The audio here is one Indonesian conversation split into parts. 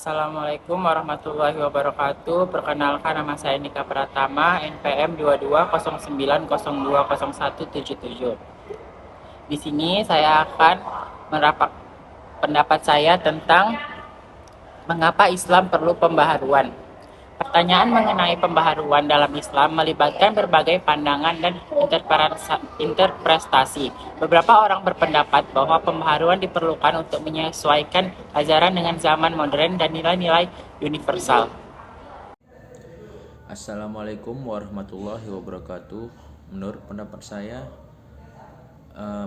Assalamualaikum warahmatullahi wabarakatuh. Perkenalkan, nama saya Nika Pratama, NPM 2209020177. Di sini saya akan merapat pendapat saya tentang mengapa Islam perlu pembaharuan. Pertanyaan mengenai pembaharuan dalam Islam melibatkan berbagai pandangan dan interpretasi. Beberapa orang berpendapat bahwa pembaharuan diperlukan untuk menyesuaikan ajaran dengan zaman modern dan nilai-nilai universal. Assalamualaikum warahmatullahi wabarakatuh. Menurut pendapat saya,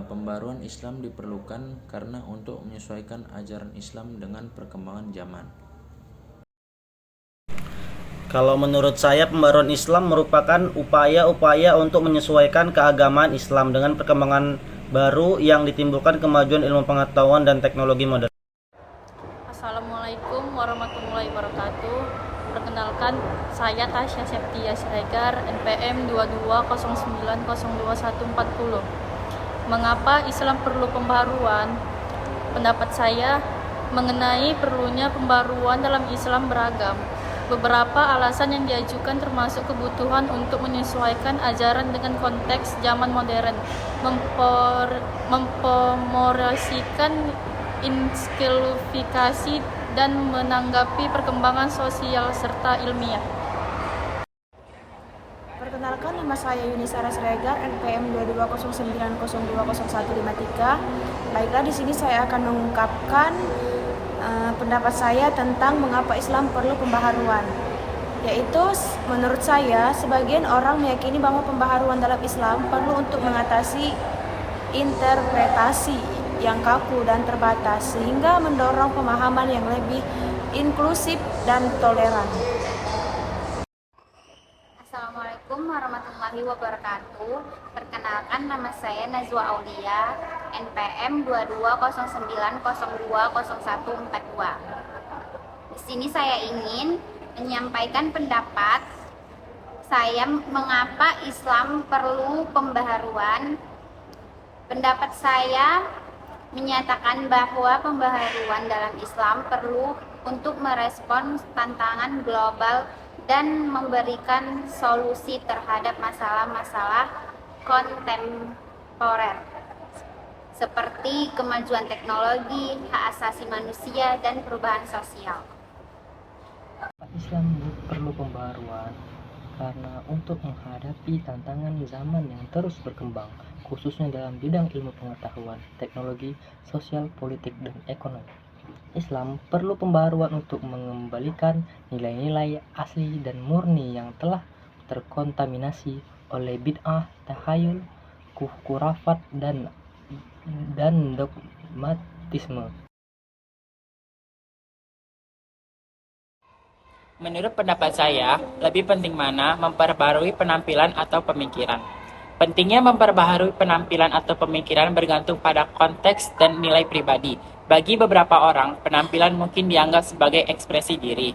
pembaruan Islam diperlukan karena untuk menyesuaikan ajaran Islam dengan perkembangan zaman. Kalau menurut saya, pembaruan Islam merupakan upaya-upaya untuk menyesuaikan keagamaan Islam dengan perkembangan baru yang ditimbulkan kemajuan ilmu pengetahuan dan teknologi modern. Assalamualaikum warahmatullahi wabarakatuh. Perkenalkan, saya Tasya Septia Siregar, NPM 2209020140. Mengapa Islam perlu pembaruan? Pendapat saya mengenai perlunya pembaruan dalam Islam beragam. Beberapa alasan yang diajukan termasuk kebutuhan untuk menyesuaikan ajaran dengan konteks zaman modern, mempromosikan inskrifikasi dan menanggapi perkembangan sosial serta ilmiah. Perkenalkan, nama saya Yunisara Siregar, NPM 2209020153. Baiklah, di sini saya akan mengungkapkan pendapat saya tentang mengapa Islam perlu pembaharuan. Yaitu, menurut saya, sebagian orang meyakini bahwa pembaharuan dalam Islam perlu untuk mengatasi interpretasi yang kaku dan terbatas, sehingga mendorong pemahaman yang lebih inklusif dan toleran. Assalamualaikum warahmatullahi wabarakatuh. Perkenalkan, nama saya Nazwa Aulia, NPM 2209020142. Di sini saya ingin menyampaikan pendapat saya mengapa Islam perlu pembaharuan. Pendapat saya menyatakan bahwa pembaharuan dalam Islam perlu untuk merespons tantangan global dan memberikan solusi terhadap masalah-masalah kontemporer seperti kemajuan teknologi, hak asasi manusia, dan perubahan sosial. Islam perlu pembaruan karena untuk menghadapi tantangan zaman yang terus berkembang, khususnya dalam bidang ilmu pengetahuan, teknologi, sosial, politik, dan ekonomi. Islam perlu pembaruan untuk mengembalikan nilai-nilai asli dan murni yang telah terkontaminasi oleh bid'ah, tahayul, khurafat, dan dogmatisme. Menurut pendapat saya, lebih penting mana memperbarui penampilan atau pemikiran. Pentingnya memperbaharui penampilan atau pemikiran bergantung pada konteks dan nilai pribadi. Bagi beberapa orang, penampilan mungkin dianggap sebagai ekspresi diri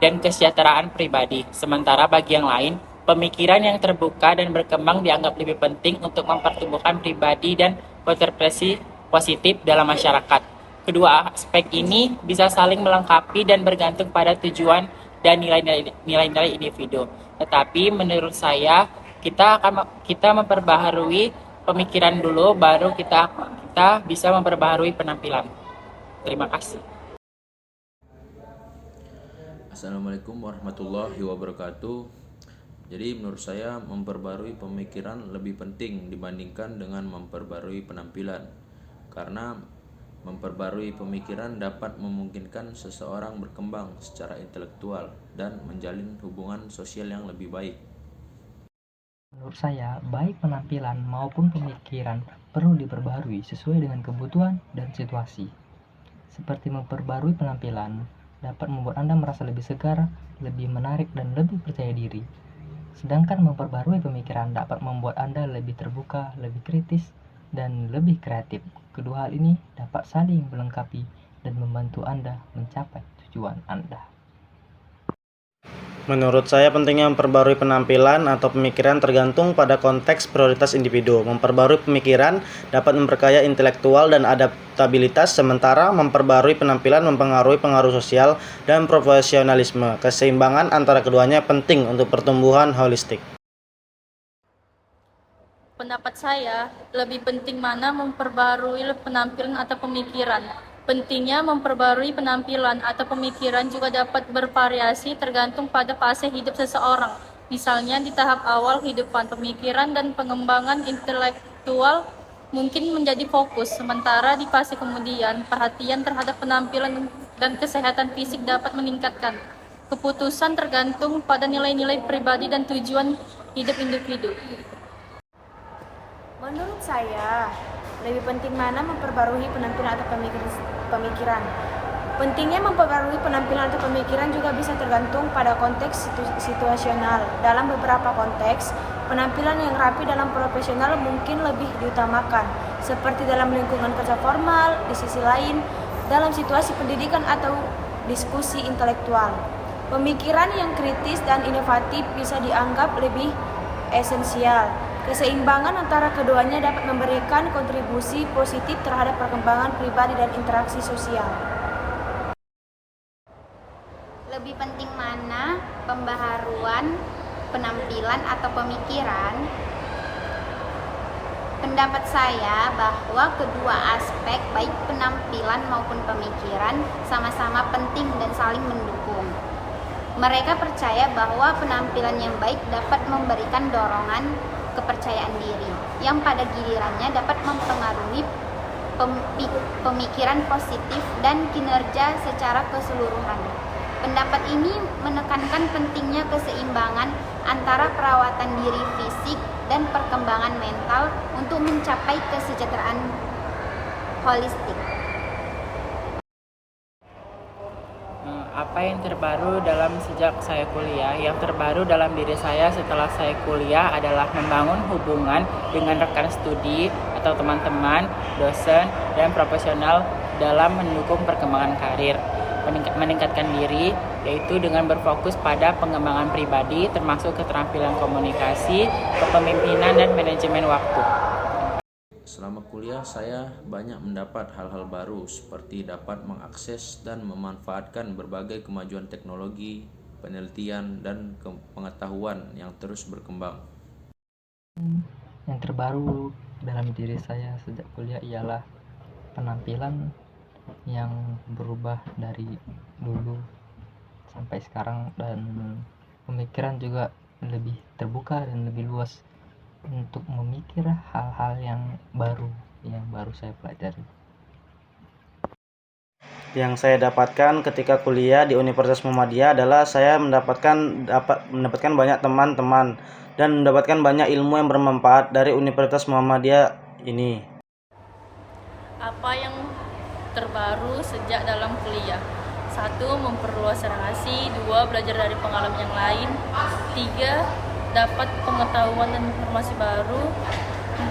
dan kesejahteraan pribadi. Sementara bagi yang lain, pemikiran yang terbuka dan berkembang dianggap lebih penting untuk mempertumbuhkan pribadi dan kontribusi positif dalam masyarakat. Kedua aspek ini bisa saling melengkapi dan bergantung pada tujuan dan nilai-nilai individu. Tetapi menurut saya, kita memperbaharui pemikiran dulu, baru kita bisa memperbaharui penampilan. Terima kasih. Assalamualaikum warahmatullahi wabarakatuh. Jadi menurut saya memperbarui pemikiran lebih penting dibandingkan dengan memperbarui penampilan. Karena memperbarui pemikiran dapat memungkinkan seseorang berkembang secara intelektual dan menjalin hubungan sosial yang lebih baik. Menurut saya, baik penampilan maupun pemikiran perlu diperbarui sesuai dengan kebutuhan dan situasi. Seperti memperbarui penampilan dapat membuat Anda merasa lebih segar, lebih menarik, dan lebih percaya diri. Sedangkan memperbarui pemikiran dapat membuat Anda lebih terbuka, lebih kritis, dan lebih kreatif. Kedua hal ini dapat saling melengkapi dan membantu Anda mencapai tujuan Anda. Menurut saya pentingnya memperbarui penampilan atau pemikiran tergantung pada konteks prioritas individu. Memperbarui pemikiran dapat memperkaya intelektual dan adaptabilitas, sementara memperbarui penampilan mempengaruhi pengaruh sosial dan profesionalisme. Keseimbangan antara keduanya penting untuk pertumbuhan holistik. Pendapat saya, lebih penting mana memperbarui penampilan atau pemikiran. Pentingnya memperbarui penampilan atau pemikiran juga dapat bervariasi tergantung pada fase hidup seseorang. Misalnya di tahap awal kehidupan, pemikiran dan pengembangan intelektual mungkin menjadi fokus, sementara di fase kemudian, perhatian terhadap penampilan dan kesehatan fisik dapat meningkatkan. Keputusan tergantung pada nilai-nilai pribadi dan tujuan hidup individu. Menurut saya, lebih penting mana memperbarui penampilan atau pemikiran. Pentingnya memperbarui penampilan atau pemikiran juga bisa tergantung pada konteks situasional. Dalam beberapa konteks, penampilan yang rapi dalam profesional mungkin lebih diutamakan, seperti dalam lingkungan kerja formal. Di sisi lain, dalam situasi pendidikan atau diskusi intelektual, pemikiran yang kritis dan inovatif bisa dianggap lebih esensial. Keseimbangan antara keduanya dapat memberikan kontribusi positif terhadap perkembangan pribadi dan interaksi sosial. Lebih penting mana pembaharuan penampilan atau pemikiran? Pendapat saya bahwa kedua aspek baik penampilan maupun pemikiran sama-sama penting dan saling mendukung. Mereka percaya bahwa penampilan yang baik dapat memberikan dorongan kepercayaan diri yang pada gilirannya dapat mempengaruhi pemikiran positif dan kinerja secara keseluruhan. Pendapat ini menekankan pentingnya keseimbangan antara perawatan diri fisik dan perkembangan mental untuk mencapai kesejahteraan holistik. Apa yang terbaru dalam sejak saya kuliah? Yang terbaru dalam diri saya setelah saya kuliah adalah membangun hubungan dengan rekan studi atau teman-teman, dosen, dan profesional dalam mendukung perkembangan karir. Meningkatkan diri, yaitu dengan berfokus pada pengembangan pribadi, termasuk keterampilan komunikasi, kepemimpinan, dan manajemen waktu. Selama kuliah, saya banyak mendapat hal-hal baru seperti dapat mengakses dan memanfaatkan berbagai kemajuan teknologi, penelitian, dan pengetahuan yang terus berkembang. Yang terbaru dalam diri saya sejak kuliah ialah penampilan yang berubah dari dulu sampai sekarang, dan pemikiran juga lebih terbuka dan lebih luas untuk memikir hal-hal yang baru saya pelajari. Yang saya dapatkan ketika kuliah di Universitas Muhammadiyah adalah saya mendapatkan banyak teman-teman dan mendapatkan banyak ilmu yang bermanfaat dari Universitas Muhammadiyah ini. Apa yang terbaru sejak dalam kuliah? 1. Memperluas relasi. 2. Belajar dari pengalaman yang lain. 3. Dapat pengetahuan dan informasi baru.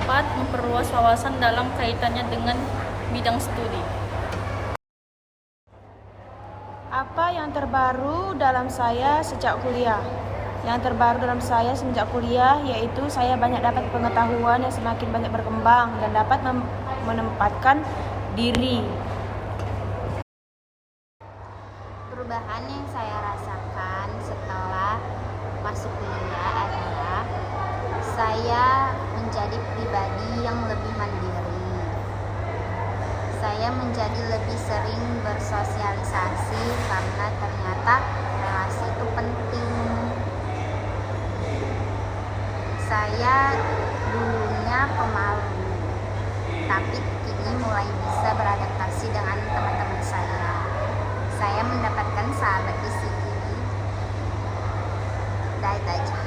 4. Memperluas wawasan dalam kaitannya dengan bidang studi. Apa yang terbaru dalam saya sejak kuliah? Yang terbaru dalam saya semenjak kuliah yaitu saya banyak dapat pengetahuan yang semakin banyak berkembang dan dapat menempatkan diri. Perubahan yang saya rasakan setelah masuk kuliah adalah saya menjadi pribadi yang lebih mandiri. Saya menjadi lebih sering bersosialisasi karena ternyata relasi itu penting. Saya dulunya pemalu, tapi kini mulai bisa beradaptasi dengan teman-teman saya. Saya mendapatkan sahabat di sini. Dah itu aja.